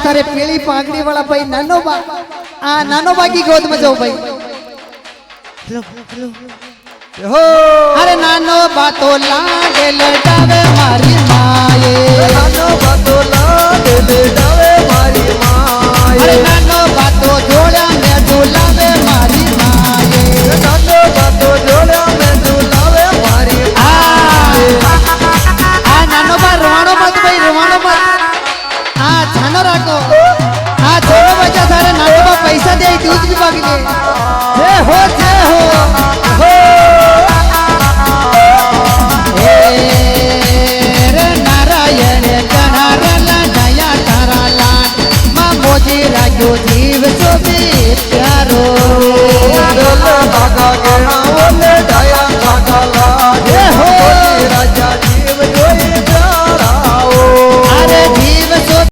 थारे पीली पागड़ी वाला भाई नानो बा नानो बा की गोद में जाओ भाई हो अरे नानो बातो लागे लटावे मारी माए नानो बातो लागे लटावे मारी माए अरे नानो बातो जोड़ा में झूलावे मारी माए नानो बातो जोड़ा में झूलावे मारी माए नानो बा रवानो मत भाई रवानो मत छानो राखो थोड़ा बच्चा थारे नानो बा पैसा दे दूध भी मांग ले जय हो रे नारायण गणारला दया तारा लाट मां मोजी राजो जीव सोबी